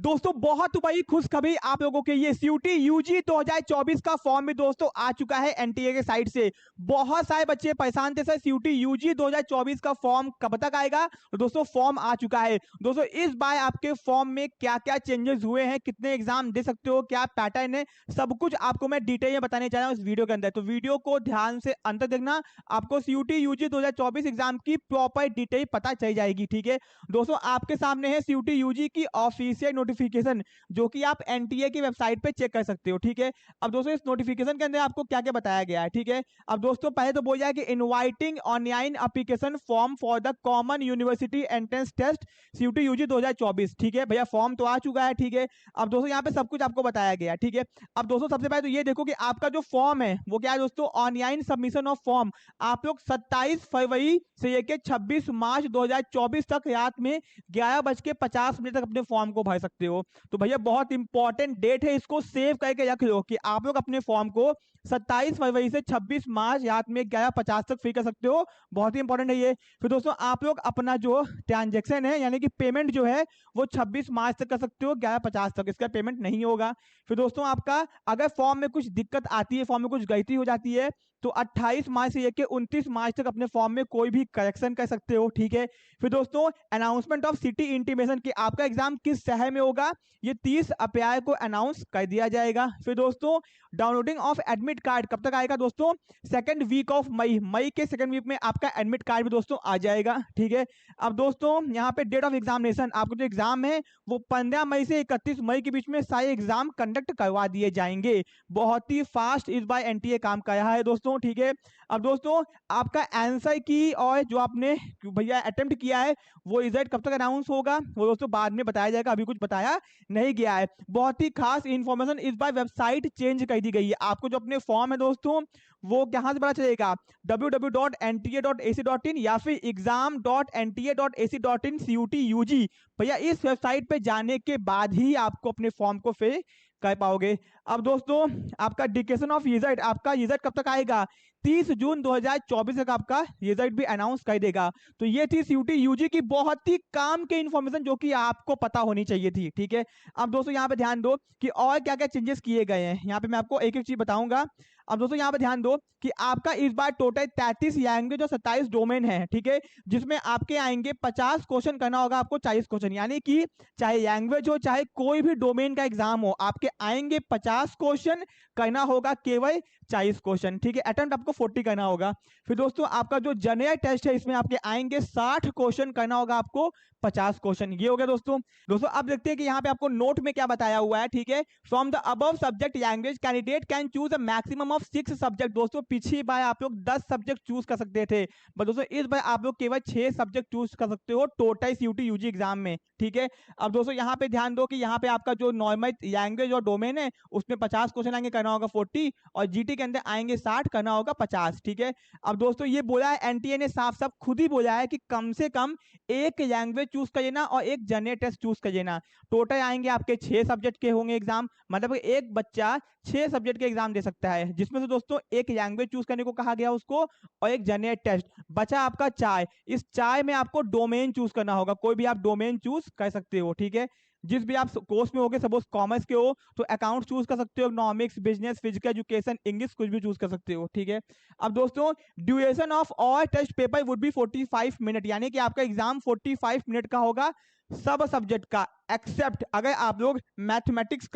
दोस्तों बहुत बड़ी खुशखबरी आप लोगों के ये सीयूटी यूजी 2024 का फॉर्म भी दोस्तों आ चुका है एनटीए के साइड से। बहुत सारे बच्चे परेशान थे सर सीयूटी यूजी 2024 का फॉर्म कब तक आएगा। तो दोस्तों फॉर्म आ चुका है। दोस्तों इस बार आपके फॉर्म में क्या क्या चेंजेस हुए हैं, कितने एग्जाम दे सकते हो, क्या पैटर्न है, सब कुछ आपको मैं डिटेल में बताने जा रहा हूँ इस वीडियो के अंदर। तो वीडियो को ध्यान से अंत देखना, आपको सीयूटी यूजी 2024 एग्जाम की प्रॉपर डिटेल पता चल जाएगी। ठीक है दोस्तों, आपके सामने है सीयूटी यूजी की ऑफिशियल नोटिफिकेशन जो कि आप एनटीए की वेबसाइट पे चेक कर सकते हो। ठीक है, अब दोस्तों इस नोटिफिकेशन के अंदर आपको क्या क्या बताया गया है। ठीक है, अब दोस्तों पहले तो बोल जाए कि inviting online application form for the common university entrance test CUET UG 2024। ठीक है भैया, फॉर्म तो आ चुका है। ठीक है, अब दोस्तों यहाँ पे सब कुछ आपको बताया गया है। ठीक है, अब दोस्तों सबसे पहले तो ये देखो कि आपका जो फॉर्म है वो क्या है दोस्तों, ऑनलाइन सबमिशन ऑफ फॉर्म आप लोग 27 फरवरी से लेकर 26 मार्च 2024 तक रात में 11:50 तक अपने फॉर्म को भर सकते हो। तो भैया बहुत इंपॉर्टेंट डेट है, इसको सेव करके रख लो कि आप लोग अपने फॉर्म को 27 फरवरी से 26 मार्च रात में 11:50 तक फ्री कर सकते हो। बहुत ही इंपॉर्टेंट है ये। फिर दोस्तों आप लोग अपना जो ट्रांजेक्शन है यानी कि पेमेंट जो है वो 26 मार्च तक कर सकते हो 11:50 तक, इसका पेमेंट नहीं होगा। फिर दोस्तों आपका अगर फॉर्म में कुछ दिक्कत आती है, फॉर्म में कुछ गलती हो जाती है, तो 28 मार्च से लेकर 29 मार्च तक अपने फॉर्म में कोई भी करेक्शन कर सकते हो। ठीक है, फिर दोस्तों अनाउंसमेंट ऑफ सिटी इंटीमेशन कि आपका एग्जाम किस शहर में होगा ये 30 अप्रैल को अनाउंस कर दिया जाएगा। फिर दोस्तों डाउनलोडिंग ऑफ एडमिट कार्ड कब तक आएगा दोस्तों, सेकंड वीक ऑफ मई के सेकंड वीक में आपका एडमिट कार्ड भी दोस्तों आ जाएगा। ठीक है, अब दोस्तों यहाँ पे डेट ऑफ एग्जामिनेशन, आपको जो एग्जाम है वो 15 मई से 31 मई के बीच में सारे एग्जाम कंडक्ट करवा दिए जाएंगे। बहुत ही फास्ट इस बार एनटीए काम कर रहा है दोस्तों। ठीक है, अब दोस्तों आपका आंसर की और जो आपने भैया अटेम्प्ट किया है वो रिजल्ट कब तक अनाउंस होगा वो दोस्तों बाद में बताया जाएगा, अभी कुछ बताया नहीं गया है। बहुत ही खास इंफॉर्मेशन, इस बार वेबसाइट चेंज कर दी गई है। आपको जो अपने फॉर्म है दोस्तों वो कहां से पता चलेगा, www.nta.ac.in या फिर exam.nta.ac.in CUT UG। भैया इस वेबसाइट पे जाने के बाद ही आपको अपने फॉर्म को फिल कर पाओगे। अब दोस्तों आपका डिक्लेरेशन ऑफ रिजल्ट, आपका रिजल्ट कब तक आएगा, 30 जून 2024 तक आपका रिजल्ट भी अनाउंस कर देगा। तो ये थी सीयूटी यूजी की बहुत ही काम के इंफॉर्मेशन जो कि आपको पता होनी चाहिए थी। ठीक है, अब दोस्तों यहाँ पे ध्यान दो कि और क्या क्या चेंजेस किए गए हैं, यहाँ पे मैं आपको एक एक चीज बताऊंगा। अब दोस्तों यहाँ पे ध्यान दो कि आपका इस बार टोटल 33 लैंग्वेज और 27 डोमेन है। ठीक है, जिसमें आपके आएंगे 50 क्वेश्चन, करना होगा आपको 40 क्वेश्चन, यानी कि चाहे लैंग्वेज हो चाहे कोई भी डोमेन का एग्जाम हो, आपके आएंगे 50 क्वेश्चन, करना होगा केवल 40 क्वेश्चन। ठीक है, अटेम्प्ट आपको 40 करना होगा। फिर दोस्तों आपका जो जनरल टेस्ट है इसमें आपके आएंगे 60 क्वेश्चन, करना होगा आपको 50 क्वेश्चन। ये हो गया दोस्तों। दोस्तों अब देखते हैं कि यहाँ पे आपको नोट में क्या बताया हुआ है। ठीक है, from the above subject language candidate can choose a maximum of 6 subject. दोस्तों पिछली बार आप लोग 10 सब्जेक्ट चूज कर सकते थे, बट दोस्तों इस बार आप लोग केवल 6 सब्जेक्ट चूज कर सकते हो टोटल सीयूटी यूजी एग्जाम में। ठीक है, अब दोस्तों यहाँ पे ध्यान दो कि यहाँ पे आपका जो नॉर्मल लैंग्वेज और डोमेन है उसमें 50 क्वेश्चन आएंगे, करना होगा 40, और जीटी के अंदर आएंगे 60, करना होगा 50। ठीक है, अब दोस्तों ये बोला है एनटीए ने साफ साफ खुद ही बोला है कि कम से कम एक लैंग्वेज चूज कर लेना और एक जनरल टेस्ट चूज कर लेना। टोटल आएंगे आपके 6 सब्जेक्ट के होंगे एग्जाम, मतलब एक बच्चा 6 सब्जेक्ट के एग्जाम दे सकता है, जिसमें से दोस्तों एक लैंग्वेज चूज करने को कहा गया उसको और एक जनरल टेस्ट। बचा आपका 4, इस 4 में आपको डोमेन चूज करना होगा, कोई भी आप डोमेन चूज कर सकते हो। ठीक है, जिस भी आप कोर्स में होगे, सपोज कॉमर्स के हो तो अकाउंट चूज कर सकते हो, economics, business, physical education, English, कुछ भी चूज कर सकते हो। ठीक है, अब दोस्तों duration of all test paper would be 45 minute, यानी कि आपका एग्जाम 45 मिनट का होगा सब सब्जेक्ट का, एक्सेप्ट अगर आप लोग mathematics,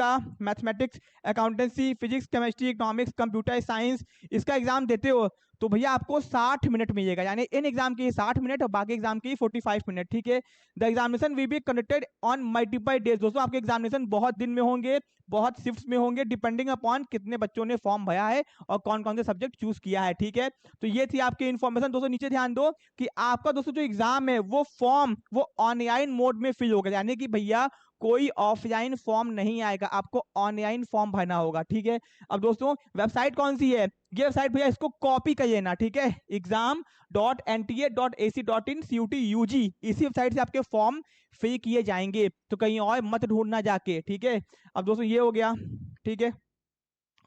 accountancy, physics, chemistry, economics, computer science इसका एग्जाम देते हो तो भैया आपको 60 मिनट मिलेगा, यानी इन एग्जाम के 60 मिनट और बाकी एग्जाम के 45 मिनट। ठीक है, the examination will be conducted on multiple days. दोस्तों आपके एग्जामिनेशन बहुत दिन में होंगे, बहुत शिफ्ट्स में होंगे, डिपेंडिंग अपॉन कितने बच्चों ने फॉर्म भरा है और कौन कौन से सब्जेक्ट चूज किया है। ठीक है, तो ये थी आपकी इन्फॉर्मेशन। दोस्तों नीचे ध्यान दो कि आपका दोस्तों जो एग्जाम है वो फॉर्म वो ऑनलाइन मोड में फिल होगा, यानी कि भैया कोई ऑफलाइन फॉर्म नहीं आएगा, आपको ऑनलाइन फॉर्म भरना होगा। ठीक है, अब दोस्तों वेबसाइट कौन सी है, ये वेबसाइट भैया इसको कॉपी कर लेना। ठीक है, exam.nta.ac.in CUT UG, इसी वेबसाइट से आपके फॉर्म फिल किए जाएंगे, तो कहीं और मत ढूंढना जाके। ठीक है, अब दोस्तों ये हो गया। ठीक है,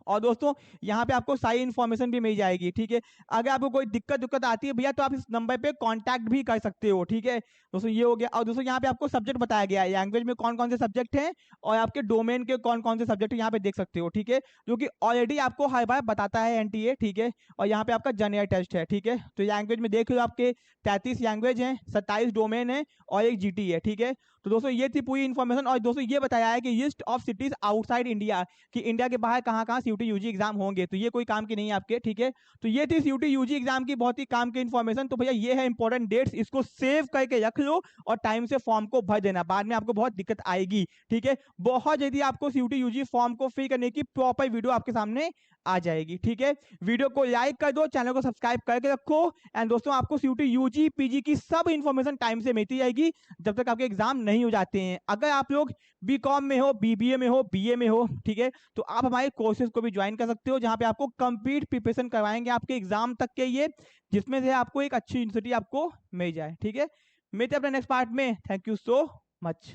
और दोस्तों यहाँ पे आपको सारी इन्फॉर्मेशन भी मिल जाएगी, ठीक है। अगर आपको कोई दिक्कत आती है भैया तो आप इस नंबर पे कांटेक्ट भी कर सकते हो, ठीक है दोस्तों। ये हो गया। और दोस्तों यहाँ पे आपको सब्जेक्ट बताया गया है, लैंग्वेज में कौन कौन से सब्जेक्ट हैं और आपके डोमेन के कौन कौन से सब्जेक्ट यहाँ पे देख सकते हो, ठीक है, जो कि ऑलरेडी आपको हर बार बताता है एनटीए, ठीक है। और यहाँ पे आपका जनरल टेस्ट है, ठीक है। तो लैंग्वेज में देख लो आपके 33 लैंग्वेज हैं, 27 डोमेन है और एक जीटी है, ठीक है। तो दोस्तों ये थी पूरी इन्फॉर्मेशन। और दोस्तों ये बताया है कि list of cities outside India, कि इंडिया के बाहर कहाँ कहाँ सीयूटी यूजी एग्जाम होंगे, तो ये कोई काम की नहीं है आपके, ठीक है। तो ये थी सीयूटी यूजी एग्जाम की बहुत ही काम की इन्फॉर्मेशन। तो भैया ये है इंपॉर्टेंट डेट्स, इसको सेव करके रख लो और टाइम से फॉर्म को भर देना, बाद में आपको बहुत दिक्कत आएगी, ठीक है। बहुत जल्दी आपको सीयूटी यूजी फॉर्म को फिल करने की प्रॉपर वीडियो आपके सामने आ जाएगी, ठीक है। वीडियो को लाइक कर दो, चैनल को सब्सक्राइब करके रखो। एंड दोस्तों आपको सीयूटी यूजी पीजी की सब इन्फॉर्मेशन टाइम से मिलती जाएगी जब तक आपके एग्जाम नहीं हो जाते हैं। अगर आप लोग बीकॉम में हो, बीबीए में हो, बीए में हो, ठीक है, तो आप हमारे कोर्सेज को भी ज्वाइन कर सकते हो, जहां पे आपको कंप्लीट प्रिपरेशन करवाएंगे आपके एग्जाम तक के, ये जिसमें से आपको एक अच्छी यूनिवर्सिटी आपको मिल जाए, ठीक है। मिलते हैं अपने नेक्स्ट पार्ट में। Thank you so much.